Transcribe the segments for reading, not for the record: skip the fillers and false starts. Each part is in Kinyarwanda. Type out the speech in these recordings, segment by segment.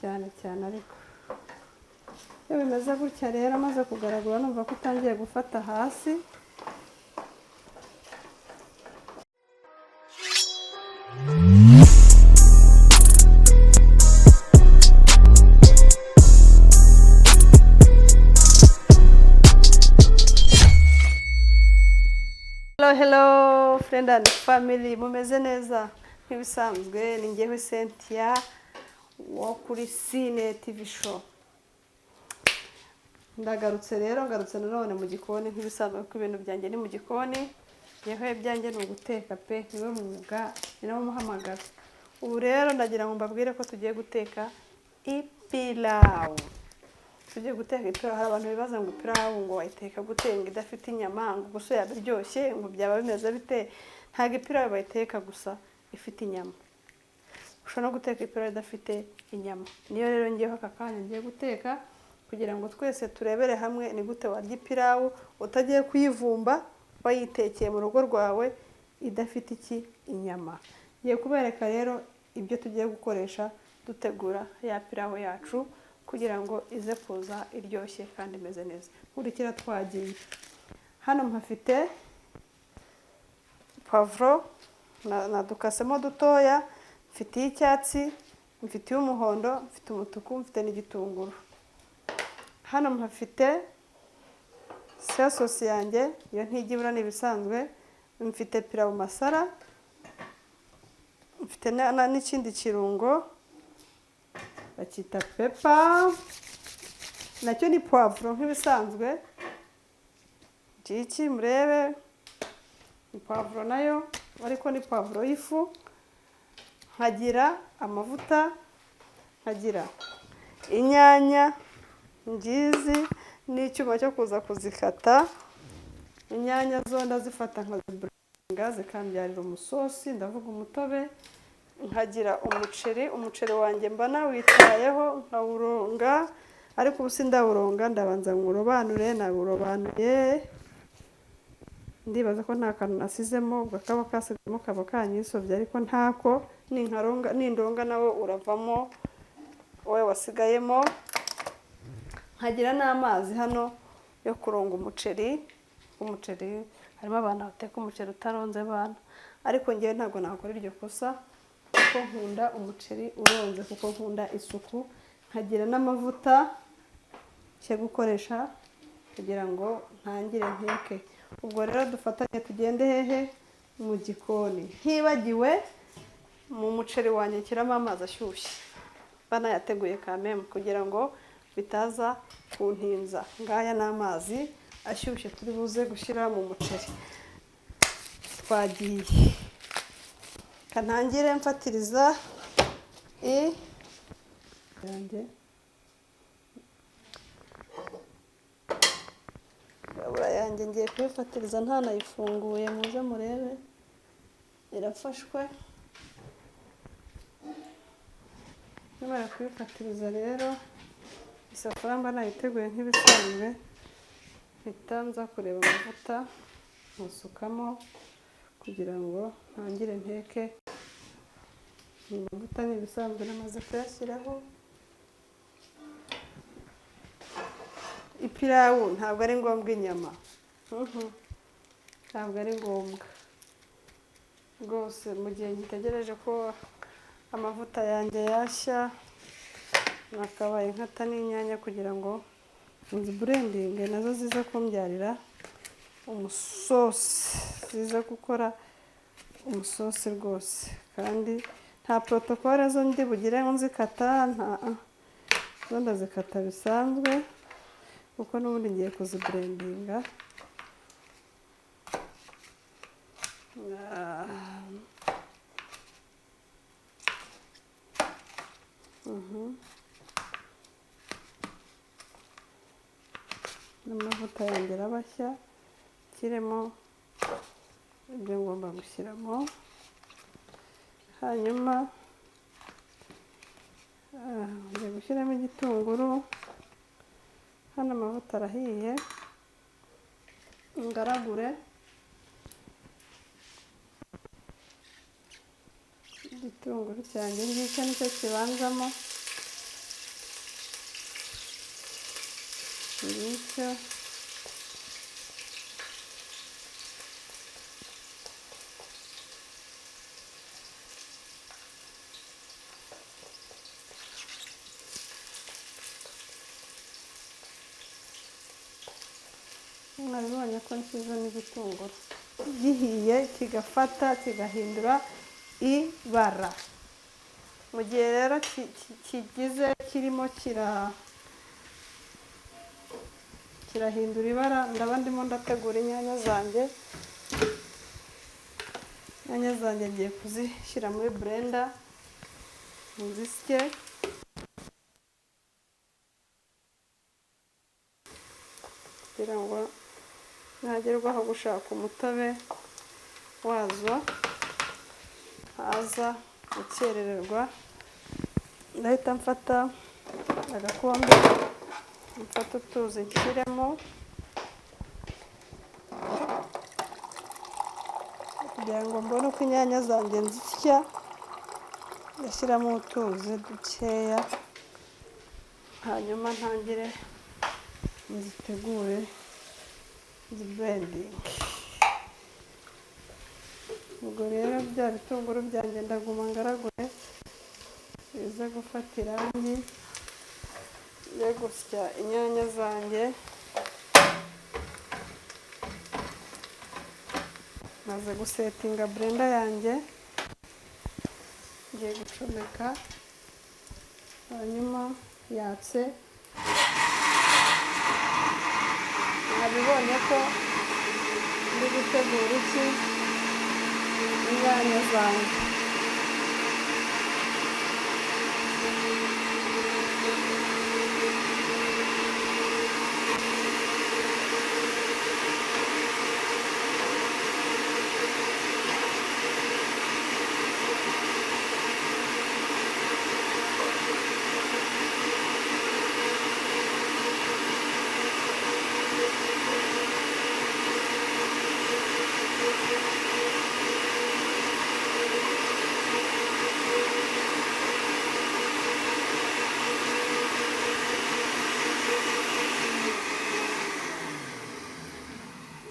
cyane ariko iyo bimeze gutya rero amaze kugaragura numva ko utangiye gufata hasi. Hello friend and family, mumeze neza nk'ibisanzwe. Ni njyewe Cynthia wo kuri Cine TV show. Ndagarutse rero, ngarutse nanone mu gikoni nk'ibisanzwe ko ibintu byanjye ni mu gikoni. Yewe byanjye ni uguteka pe, niwe mwuga, ni nawo muhamagara. Ubu rero ndagira ngo mbabwire ko tugiye guteka ipilawu. Tugiye guteka ipilawu. Hari abantu bibaza ngo ipilawu ngo wayiteka gute ngo idafite inyama, ngo gusa yabiryoshye, ngo byaba bimeze bite. Ntabwo ipilawu bayiteka gusa ifite inyama. Ushobora no guteka ipilawu idafite inyama. Niyo rero ngiyeho aka kanya ngiye guteka kugira ngo twese turebere hamwe ni gute warya ipilawu utagiye kuyivumba, wayitekeye mu rugo rwawe idafite iki inyama. Ngiye kubereka rero ibyo tugiye gukoresha dutegura ya pilawu yacu kugira ngo ize kuza iryoshye kandi imeze neza. Nkurikira twagiye. Hano mpafite pavuro nadukasemo dutoya, mfite icyatsi, mfite umuhondo, mfite umutuku, mfite n'igitunguru. Hano mpafite sauce yanjye, iyo ntigibura nibisanzwe. Mfite pilawu masara, mfite n'ikindi kirungo bakita pepa, nacyo ni poivro nk'ibisanzwe. Iki murebe ni poivro nayo, ariko ni poivro y'ifu. Nkagira amavuta, nkagira inyanya ngizi n'icyuma cyo kuza kuzikata. Inyanya zo ndazifata nkaziburinga zikambyarira umusosi, ndavuga umutobe. Nkagira umuceri wanjye mba nawitayeho nkawuronga, ariko ubu sindawuronga, ndabanza ngurobanure. Nawurobanuye, ndibaza ko nta kantu nasizemo, ubwo kaba kasigamo kaba kanyisobye, ariko ntako nindonga nawe uravamo wowe wasigayemo. Nkagira n'amazi hano yo kuronga umuceri. Harimo abantu bateka umuceri utaronze bana, ariko ngewe ntabwo nakora iryo kosa kuko nkunda umuceri uronze, kuko nkunda isuku. Nkagira n'amavuta cyo gukoresha kugira ngo ntangire nteke. Ubwo rero dufatanye tugende hehe mu gikoni. Ntibagiwe mu muceri wanjye nshyiramo amazi ashyushye, banayateguye kameme kugira ngo bitaza kuntinza. Ngaya n'amazi ashyushye turi buze gushyira mu muceri. Twagiye. Kantangire mfatiriza yanjye. Gabura yanjye ngiye kuyifatiriza ntanayifunguye, muze murebe irafashwe. Nimara kuyifatiriza rero, isafuriya mba nayiteguye nk'ibisanzwe. Mpita nza kureba amavuta musukamo kugira ngo ntangire nteke. Amavuta ni ibisanzwe namaze kuyashyiraho. Ipilawu ntabwo ari ngombwa inyama, ntabwo ari ngombwa rwose. Mu gihe ngitegereje ko amavuta yanjye yashya, nakabaye nkata n'inyanya kugira ngo nziburendinge nazo ziza kumbyarira umusosi, ziza gukora umusosi rwose. Kandi nta protokole zo ndi bugire ngo nzikata, zo ndazikata bisanzwe kuko n'ubundi ngiye kuziburendinga. N'amavuta yanjye arabashya, nshyiremo ibyo ngomba gushyiramo. Hanyuma ngiye gushyiramo igitunguru. Hano amavuta arahiye, ngaragure igitunguru cyanjye. Ngicyo nicyo kibanzamo gutyo. Mwabibonye ko nshyizemo igitunguru gihiye kigafata kigahindura ibara. Mu gihe rero kigize kirimo kirahindura ibara, ndaba ndimo ndategura inyanya zanjye. Inyanya zanjye ngiye kuzishyira muri blender nzisye. Kugira ngo nagerwaho gushaka umutobe wazo haza gukerererwa, ndahita mfata agakombe mfata utuzi nshyiremo kugira ngo mbone uko inyanya zanjye nzisya. Ngashyiramo utuzi dukeya, hanyuma ntangire nzitegure blending. Ubwo rero bya bitunguru byanjye ndaguma ngaragure bize gufata irangi, ngiye gusya inyanya zanjye. Maze gusetinga blender yanjye, ngiye gucomeka, hanyuma yatse. Nabibonye ko ndi gutegura inyanya zanjye.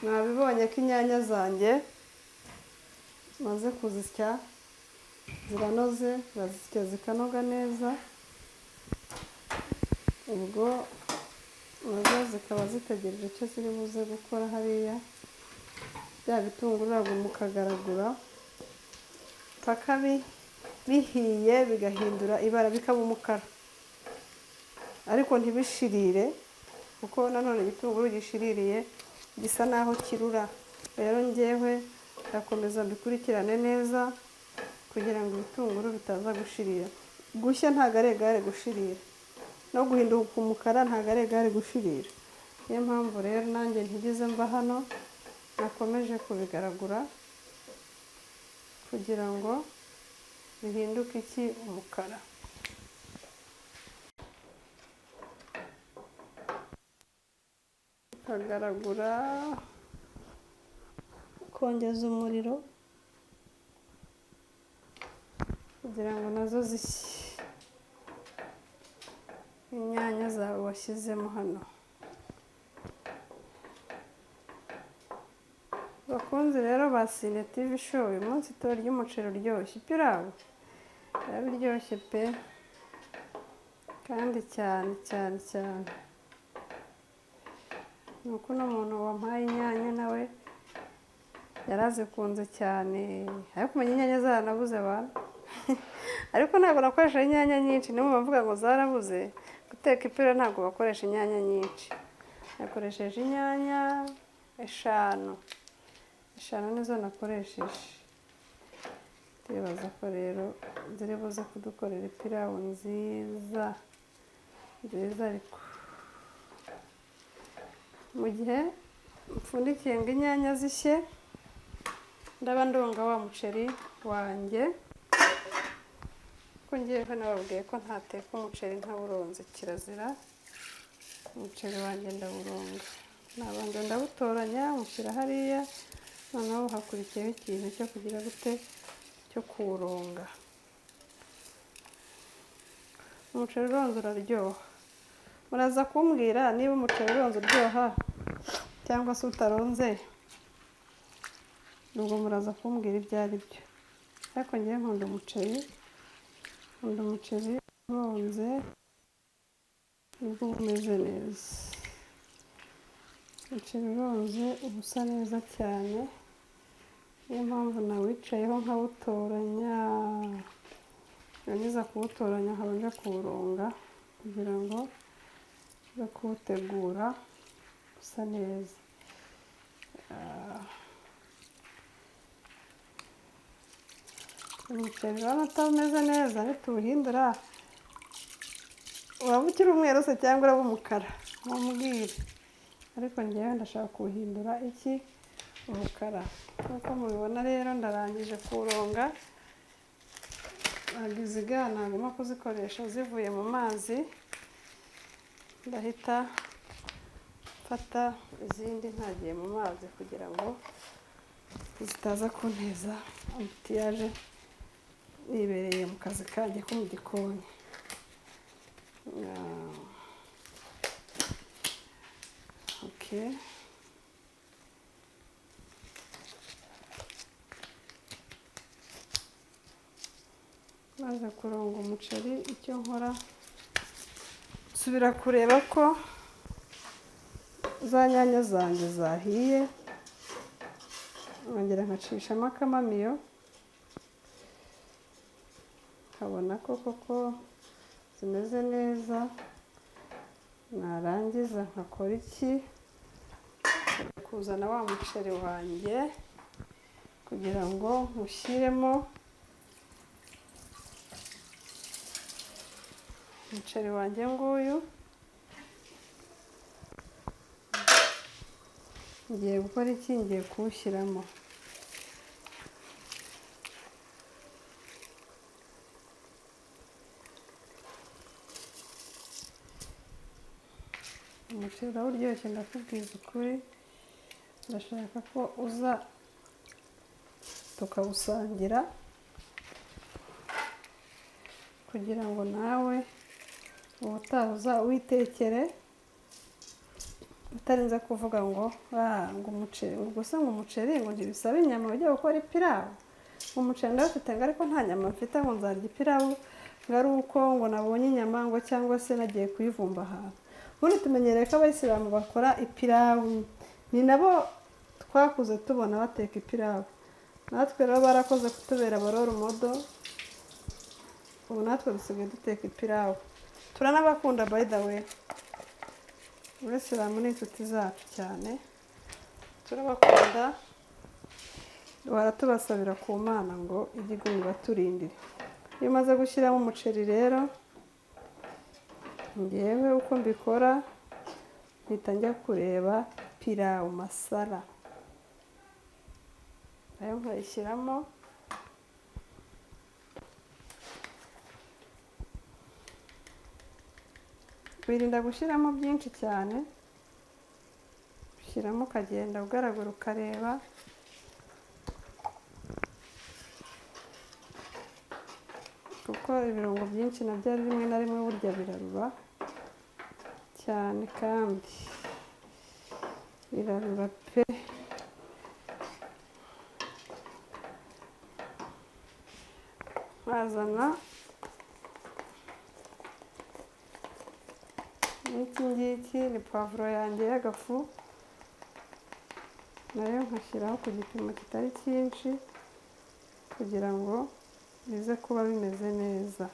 Nabibonye ko inyanya zanjye maze kuzisya ziranoze, bazisya zikanoga neza. Ubwo nazo zikaba zitegereje icyo ziri buze gukora hariya. Bya bitunguru mukagaragura paka bihiye bigahindura ibara bikaba umukara, ariko ntibishirire, kuko nanone igitunguru gishiririye gisa naho kirura. Rero njyewe ndakomeza mbikurikirane neza kugira ngo ibitunguru bitaza gushirira. Gushya ntago ari egare gushirira, no guhinduka umukara ntago ari egare gushirira. Niyo mpamvu rero nanjye ntigeze mva hano, nakomeje kubigaragura kugira ngo bihinduke umukara. Ukagaragura, kongeza umuriro kugira ngo nazo zishye. Inyanya zawe washyizemo hano. Bakunzi rero ba Cine TV Show, uyu munsi turarya umuceri uryoshye, ipirawu biryoshye pe, kandi cyane cyane cyane. Nuko uno muntu wampaye inyanya nawe yarazikunze cyane, ariko kumenya inyanya zaranabuze abantu. Ariko ntabwo nakoresha inyanya nyinshi, niyo bavuga ngo zarabuze. Guteka ipira ntabwo bakoresha inyanya nyinshi, nakoresheje inyanya eshanu nizo nakoresheje. Ndibaza ko rero ziri buze kudukorera ipirawu nziza ariko mu gihe mpfundikiye ngo inyanya zishye, ndaba ndonga wa muceri wanjye. Ko ngiye nababwiye ko ntateka umuceri ntawuronze, kirazira. Umuceri wanjye ndawuronga, nabanza ndawutoranya mushyira hariya, noneho hakurikiyeho ikintu cyo kugira gute cyo kuwuronga. Umuceri uronze uraryoha, muraza kumbwira niba umuceri uronze uryoha cyangwa se utaronze, ubwo muraza kumbwira ibyo ari byo. Ariko ngewe nkunda umuceri uronze nibwo umeze neza. Umuceri uronze uba usa neza cyane, niyo mpamvu nawicayeho nkawutoranya, nrangiza kuwutoranya nkaba nje kuwuronga kugira ngo nze kuwutegura usa neza. Umuceri urabona utameze neza, nituwuhindura uraba ukiri umweru se cyangwa uraba umukara? Mumbwire. Ariko ngewe ndashaka kuwuhindura iki? Umukara. Nk'uko mubibona rero ndarangije kuwuronga, ntabwo izi ga nagomba kuzikoresha zivuye mu mazi, ndahita mfata izindi ntagiye mu mazi kugira ngo zitaza kunteza ambutiyaje nibereye mu kazi kanjye ko mu gikoni. Okay. Maze kuronga umuceri, icyo nkora nsubira kureba ko za nyanya zanjye zahiye, nkongera nkacishamo akamamiyo, nkabona ko koko zimeze neza. Narangiza nkakora iki? Kuzana wa muceri wanjye kugira ngo mushyiremo. Umuceri wanjye nguyu ngiye gukora iki? Ngiye kuwushyiramo. Umuceri urawuryoshye ndakubwiza ukuri, ndashaka ko uza tukawusangira kugira ngo nawe ubutaha uza witekere, utarinze kuvuga ngo ngo umuceri, ubwo se ngo umuceri ngo ntibisaba inyama ujya gukora ipirawu. Umuceri ndawufite ngo ariko nta nyama mfite ngo nzarya ipirawu ngo ari uko ngo nabonye inyama ngo cyangwa se nagiye kuyivumba ahantu. Ubundi tumenyereye ko abayisilamu bakora ipirawu, ni nabo twakuze tubona bateka ipirawu. Natwe rero barakoze kutubera abarora modo, ubu natwe dusigaye duteka ipirawu, turanabakunda by the way. Abayisilamu ni inshuti zacu cyane, turabakunda, duhora tubasabira ku Mana ngo ijye iguma ibaturindire. Iyo umaze gushyiramo umuceri rero, ngewe uko mbikora mpita njya kureba pirawu masala, nayo nkayishyiramo. Wirinda gushyiramo byinshi cyane, ushyiramo ukagenda ugaragara ukareba, kuko ibirungo byinshi nabyo rimwe na rimwe burya birarura cyane, kandi birarura pe. Nkazana n'iki ngiki ni pavuro yanjye y'agafu, nayo nkashyiraho ku gipimo kitari cyinshi kugira ngo bize kuba bimeze neza.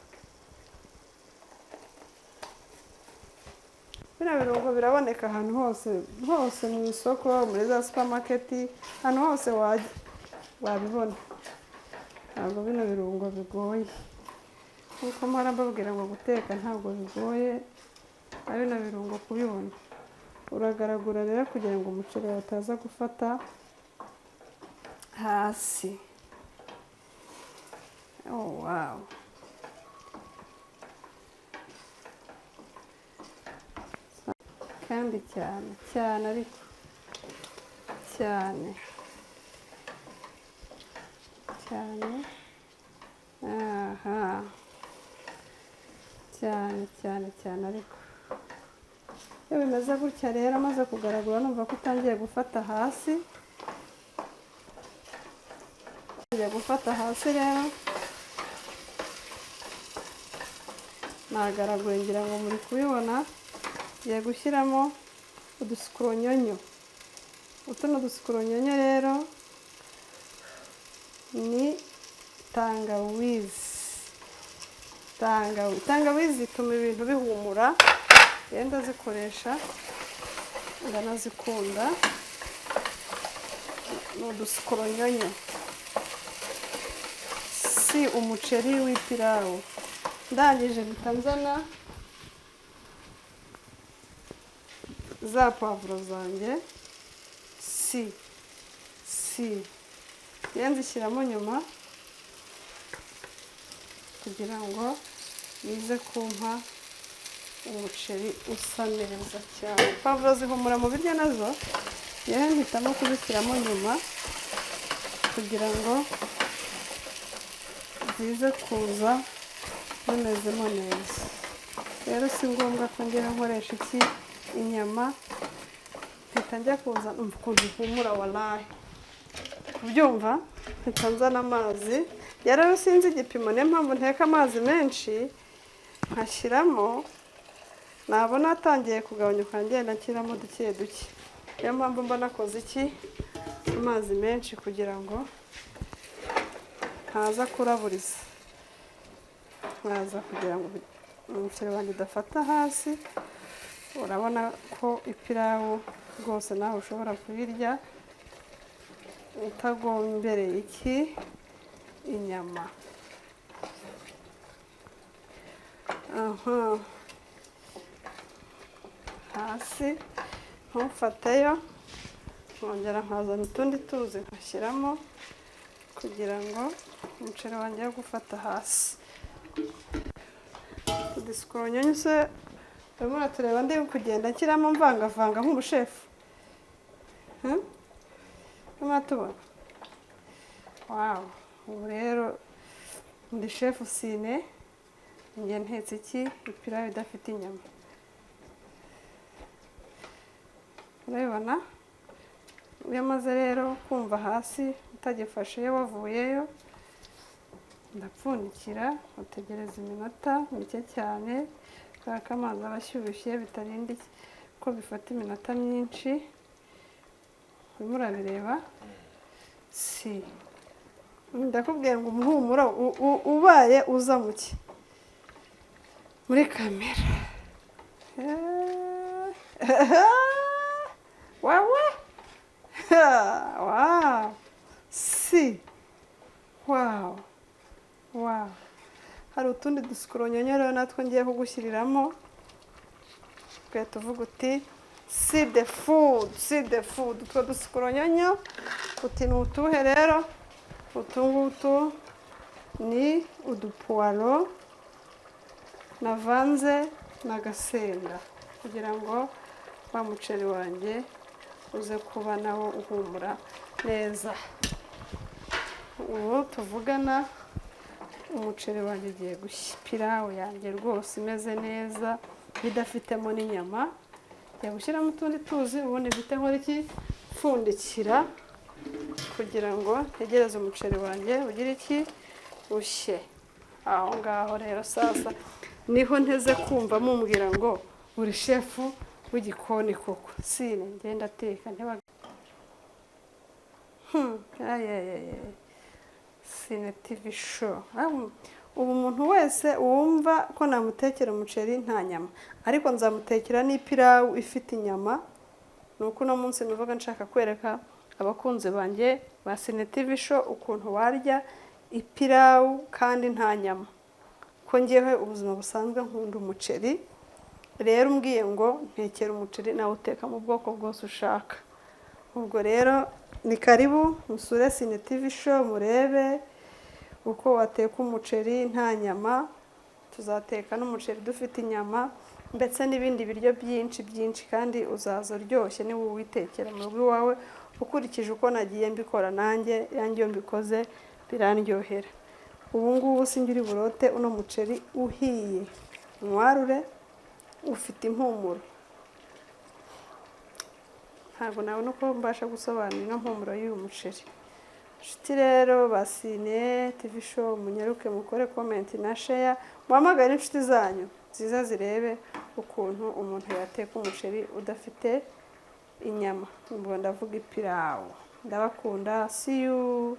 Bino birungo biraboneka ahantu hose mu isoko, muri za supermarket, ahantu hose wajya wabibona. Ntabwo bino birungo bigoye, nkuko mpora mbabwira ngo guteka ntabwo bigoye, na bino birungo kubibona. Uragaragura rero kugira ngo umuceri wawe utaza gufata hasi. Oh wow. Kandi cyane ariko cyane aha cyane ariko iyo bimeze gutya rero amaze kugaragura numva ko utangiye gufata hasi, ugiye gufata hasi rero nagaraguye ngira ngo muri kubibona, ngiye gushyiramo udusikoronyonyo. Utu ni udusikoronyonyo rero ni tangawizi. Tangawizi ituma ibintu bihumura, rero ndazikoresha ndanazikunda. Ni udusikoronyonyo, si umuceri w'ipirawu. Ndangije mpita nzana za pavuro zanjye, rero nzishyiramo nyuma kugira ngo bize kumpa umuceri usa neza cyane. Pavuro zihumura mu biryo nazo, rero mpitamo kuzishyiramo nyuma kugira ngo zize kuza bimezemo neza. Rero si ngombwa ko ngera nkoresha inyama, mpita njya kuza numva ukuntu ihumura walahi. Kubyumva mpita nzana amazi, rero sinzi igipimo, niyo mpamvu nteka amazi menshi nkashyiramo, nabona atangiye kugabanyuka ngenda nshyiramo duke duke. Niyo mpamvu mba nakoze amazi menshi kugira ngo ntaza kuraburiza, nkaza kugira ngo umuceri wanjye udafata hasi. Urabona ko ipirawu rwose nawe ushobora kuyirya utagombereye inyama. Hasi ntufateyo, nkongera nkazana utundi tuzi nkashyiramo kugira ngo umuceri wanjye wo gufata hasi. Udusikoronyonyo se urimo uratureba ndi kugenda nshyiramo mvangavanga nk'umushefu, urimo tubona. Wawu, ubu rero ndi shefu Sine, njye ntetse ipirawu idafite inyama. Urabibona, iyo maze rero kumva hasi utagifashe iyo wavuyeyo, ndapfundikira utegereza iminota mike cyane, kubera ko amazi aba ashyushye, bitarinda ko bifata iminota myinshi. Urimo urabireba, ndakubwiye ngo umuhumuro ubaye uza muri kamera. Wawe wow, hari utundi dusikoronyonyo rero natwo ngiye kugushyiriramo, ugahita uvuga uti see the food. Utwo dusikoronyonyo uti ni utuhe rero? Utu ngutu ni udupuwaro navanze n'agasenda kugira ngo wa muceri wanjye uze kuba nawo uhumura neza. Ubu tuvugana umuceri wanjye ugiye gushya, ipirawu yanjye rwose imeze neza bidafitemo n'inyama. Ngiye gushyiramo utundi tuzi, ubundi mfite nkora pfundikira kugira ngo ntegereze umuceri wanjye ugire ushye. Aho ngaho rero sasa niho nteze kumva mumbwira ngo uri shefu w'igikoni koko. Sine ngenda ateka Sine TV show. Ubu umuntu wese wumva ko namutekera umuceri nta nyama, ariko nzamutekera n'ipirawu ifite inyama. Nuko uno munsi nuvuga nshaka kwereka abakunzi banjye ba Sine TV show ukuntu warya ipirawu kandi nta nyama. Ko ngewe ubuzima busanzwe nkunda umuceri, rero umbwiye ngo ntekera umuceri nawe uteka mu bwoko bwose ushaka. Ubwo rero ni karibu musure Sine TV show murebe uko wateka umuceri nta nyama. Tuzateka n'umuceri dufite inyama, ndetse n'ibindi biryo byinshi kandi uzaza uryoshye niba uwitekera mu rugo iwawe ukurikije uko nagiye mbikora nanjye. Yanjye iyo mbikoze birandyohera. Ubu ngubu singira burote uno muceri uhiye, mwarure ufite impumuro. ntabwo nabona uko mbasha gusobanura ino mpumuro y'uyu muceri. Inshuti rero basine TV show, munyaruke mukore comment na share, muhamagare inshuti zanyu ziza zirebe ukuntu umuntu yateka umuceri udafite inyama. Ubwo ndavuga ipirawu. Ndabakunda, see you.